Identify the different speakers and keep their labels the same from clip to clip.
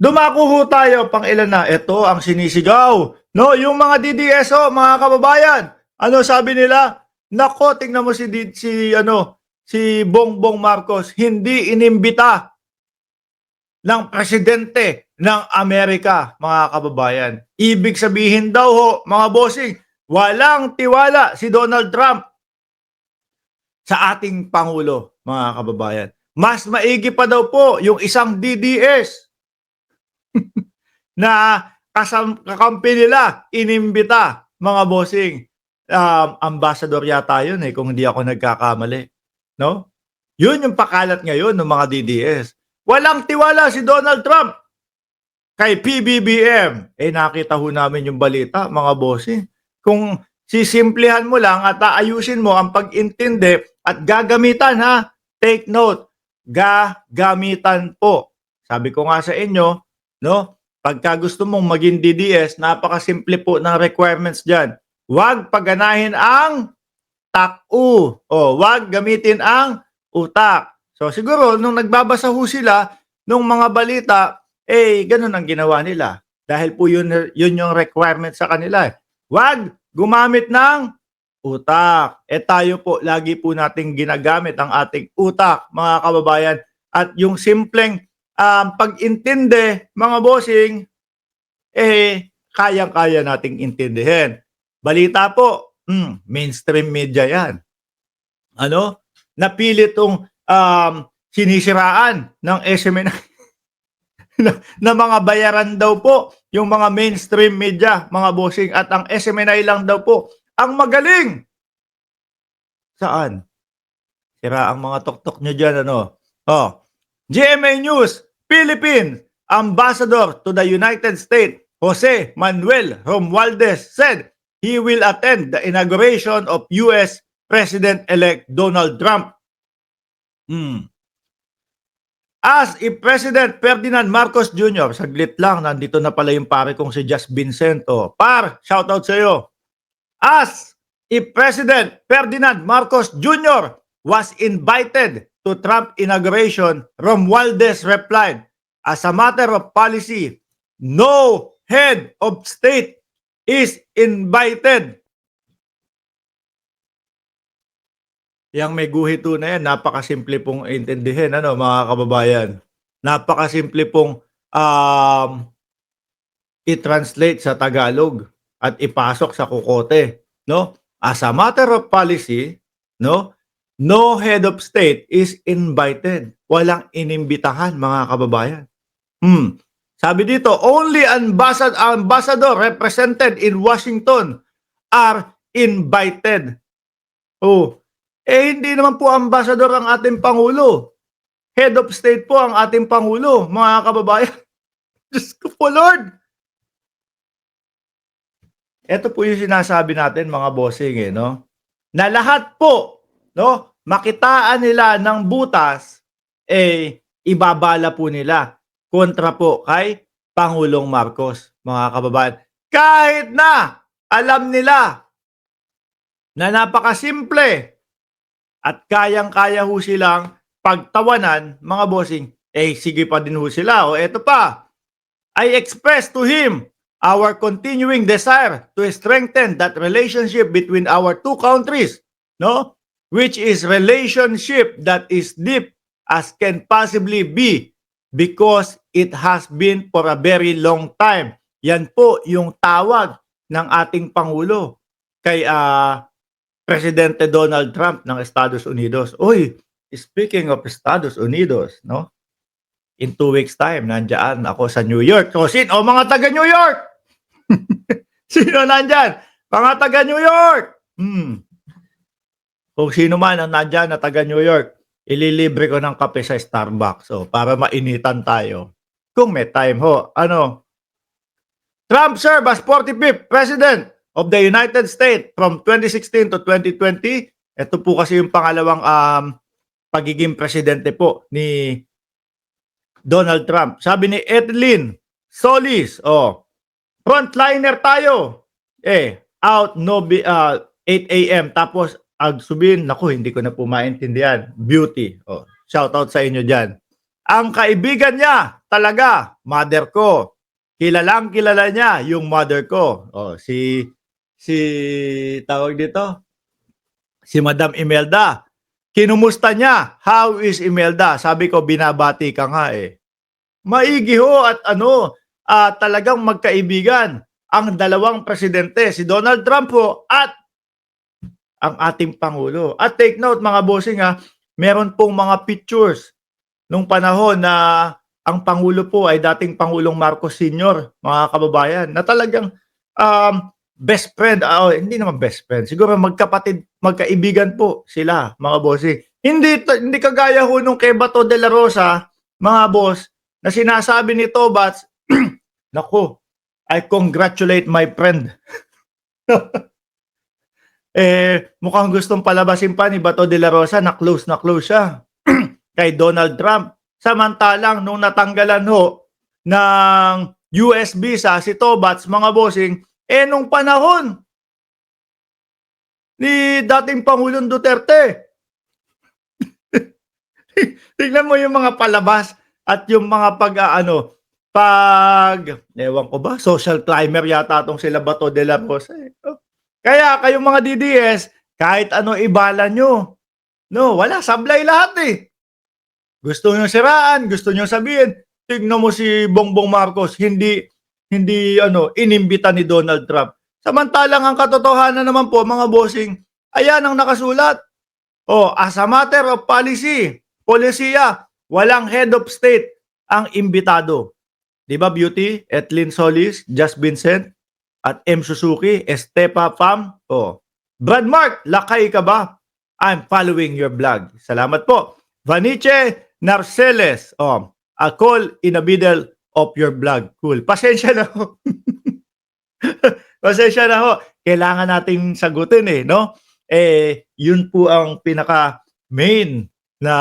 Speaker 1: Dumako ho tayo pang ilan na. Ito ang sinisigaw. No, yung mga DDSO, mga kababayan. Ano sabi nila? Nako, tingnan mo si Bongbong Marcos, hindi inimbita ng presidente ng Amerika, mga kababayan. Ibig sabihin daw ho, mga bossing, walang tiwala si Donald Trump sa ating Pangulo, mga kababayan. Mas maigi pa daw po yung isang DDS na kakampi nila, inimbita, mga bossing. Ambassador yata yun kung hindi ako nagkakamali. No? Yun yung pakalat ngayon ng mga DDS. Walang tiwala si Donald Trump kay PBBM. Nakita ho namin yung balita, mga bossing. Kung sisimplihan mo lang at aayusin mo ang pag-intindi at gagamitan ha, take note, gagamitan po. Sabi ko nga sa inyo, no? Pagka gusto mong maging DDS, napakasimple po ng requirements dyan. Huwag paganahin ang TAKU. Huwag gamitin ang utak. So siguro, nung nagbabasa ho sila, nung mga balita, ganun ang ginawa nila. Dahil po yun yung requirement sa kanila. Huwag gumamit ng utak. Tayo po, lagi po nating ginagamit ang ating utak, mga kababayan. At yung simpleng pag-intindi, mga bossing, kayang-kaya nating intindihin. Balita po, mainstream media yan. Ano? Napilit itong sinisiraan ng SMNI na mga bayaran daw po yung mga mainstream media, mga bossing, at ang SMNI lang daw po ang magaling. Saan? Sira ang mga tuktok nyo dyan, ano? GMA News, Philippines, Ambassador to the United States, Jose Manuel Romualdez said he will attend the inauguration of U.S. President-elect Donald Trump. As if President Ferdinand Marcos Jr., saglit lang, nandito na pala yung pare kong si Just Vincent. Par, shoutout sa iyo. As if President Ferdinand Marcos Jr. was invited to Trump inauguration, Romualdez replied, as a matter of policy, no head of state is invited. Yang may guhito na yan, napakasimple pong intindihin, ano, mga kababayan. Napakasimple pong i-translate sa Tagalog at ipasok sa kukote, no? As a matter of policy, no, no head of state is invited. Walang inimbitahan, mga kababayan. Sabi dito, only ambassador represented in Washington are invited. Hindi naman po ambassador ang ating Pangulo. Head of state po ang ating Pangulo, mga kababayan. Diyos ko po, Lord. Ito po yung sinasabi natin, mga bossing, no? Na lahat po, no, makitaan nila ng butas, ibabala po nila kontra po kay Pangulong Marcos, mga kababayan. Kahit na alam nila na napakasimple at kayang-kaya ho silang pagtawanan, mga bossing, sige pa din ho sila. Eto pa, I express to him our continuing desire to strengthen that relationship between our two countries, no? Which is relationship that is deep as can possibly be because it has been for a very long time. Yan po yung tawag ng ating Pangulo kay Presidente Donald Trump ng Estados Unidos. Speaking of Estados Unidos, no? In 2 weeks time, nandiyan ako sa New York. So, mga taga New York! Sino nandyan? Mga taga New York! Kung sino man ang nandyan na taga New York, ililibre ko ng kape sa Starbucks. Para mainitan tayo. Kung may time ho. Trump served as 45th President of the United States from 2016 to 2020. Ito po kasi yung pangalawang pagiging presidente po ni Donald Trump. Sabi ni Etlyn Solis, frontliner tayo. Out 8 a.m. Tapos Agsubin, naku, hindi ko na po maintindihan. Beauty. Shout out sa inyo dyan. Ang kaibigan niya talaga, mother ko. Kilalang kilala niya yung mother ko. Oh, si tawag dito, si Madam Imelda. Kinumusta niya? How is Imelda? Sabi ko, binabati ka nga eh. Maigi ho at talagang magkaibigan ang dalawang presidente, si Donald Trump ho at ang ating Pangulo. At take note mga bossing meron pong mga pictures nung panahon na ang Pangulo po ay dating Pangulong Marcos Sr., mga kababayan, na talagang best friend, hindi naman best friend, siguro magkapatid, magkaibigan po sila, mga bossing. Hindi kagaya ho nung kay Bato de la Rosa, mga boss, na sinasabi ni Tobats, naku, I congratulate my friend. Mukhang gustong palabasin pa ni Bato de la Rosa na close siya kay Donald Trump. Samantalang nung natanggalan ho ng US visa si Tobats, mga bossing, nung panahon ni dating Pangulong Duterte. Tingnan mo yung mga palabas at yung mga ewan ko ba, social climber yata tong sila Bato de la Rosa. Kaya kayong mga DDS, kahit ano ibala nyo, no, wala, sablay lahat eh. Gusto nyo siraan, gusto nyo sabihin, tignan mo si Bongbong Marcos, hindi inimbita ni Donald Trump. Samantalang ang katotohanan naman po, mga bossing, ayan ang nakasulat. As a matter of polisiya, walang head of state ang imbitado. Di ba, Beauty, Etlyn Solis, Just Vincent, at M. Suzuki, Estepa Pham, Brad Mark, lakay ka ba? I'm following your blog. Salamat po. Vaniche Narceles, a call in the middle of your blog. Cool. Pasensya na ho. Pasensya na ho. Kailangan nating sagutin no? Yun po ang pinaka-main na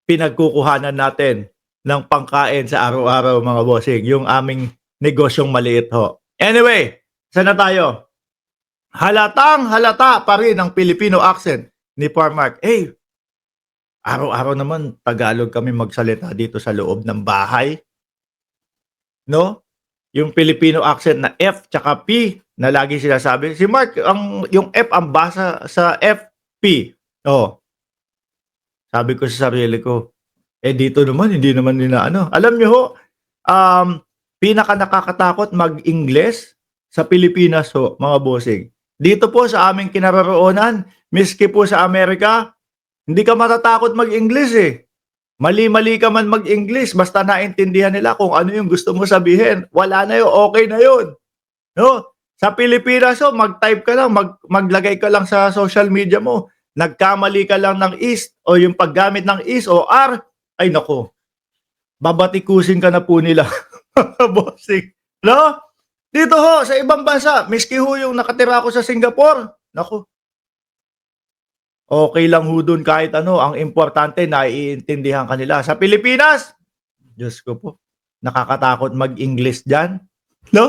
Speaker 1: pinagkukuhanan natin ng pangkain sa araw-araw, mga bossing. Yung aming negosyong maliit ho. Anyway, saan na tayo? Halatang halata pa rin ang Filipino accent ni Parmark. Araw-araw naman Tagalog kami magsalita dito sa loob ng bahay. No? Yung Filipino accent na F tsaka P na lagi sinasabi. Si Mark, yung F ang basa sa FP. Sabi ko sa sarili ko, dito naman, hindi naman nila Alam nyo ho, pinaka nakakatakot mag-Ingles sa Pilipinas ho, mga bossing. Dito po sa aming kinaroroonan, miski po sa Amerika, hindi ka matatakot mag-English Mali-mali ka man mag-English, basta naintindihan nila kung ano yung gusto mo sabihin. Wala na yun, okay na yun. No? Sa Pilipinas, mag-type ka lang, maglagay ka lang sa social media mo. Nagkamali ka lang ng is o yung paggamit ng is o R, ay nako, babatikusin ka na po nila. Bossing. No? Dito ho, sa ibang bansa, miski ho yung nakatira ako sa Singapore, nako, okay lang ho dun kahit ang importante naiintindihan kanila. Sa Pilipinas, Diyos ko po, nakakatakot mag-English dyan. No?